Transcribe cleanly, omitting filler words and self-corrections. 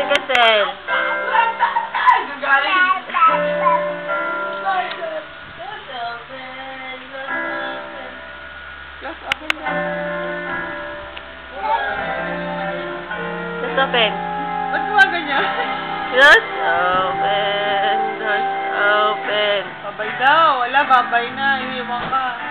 Casel. Close open na. Close open. Ba't gumaganyan? Close open. Close open. Babay daw. Wala, babay na. Iiwan ka.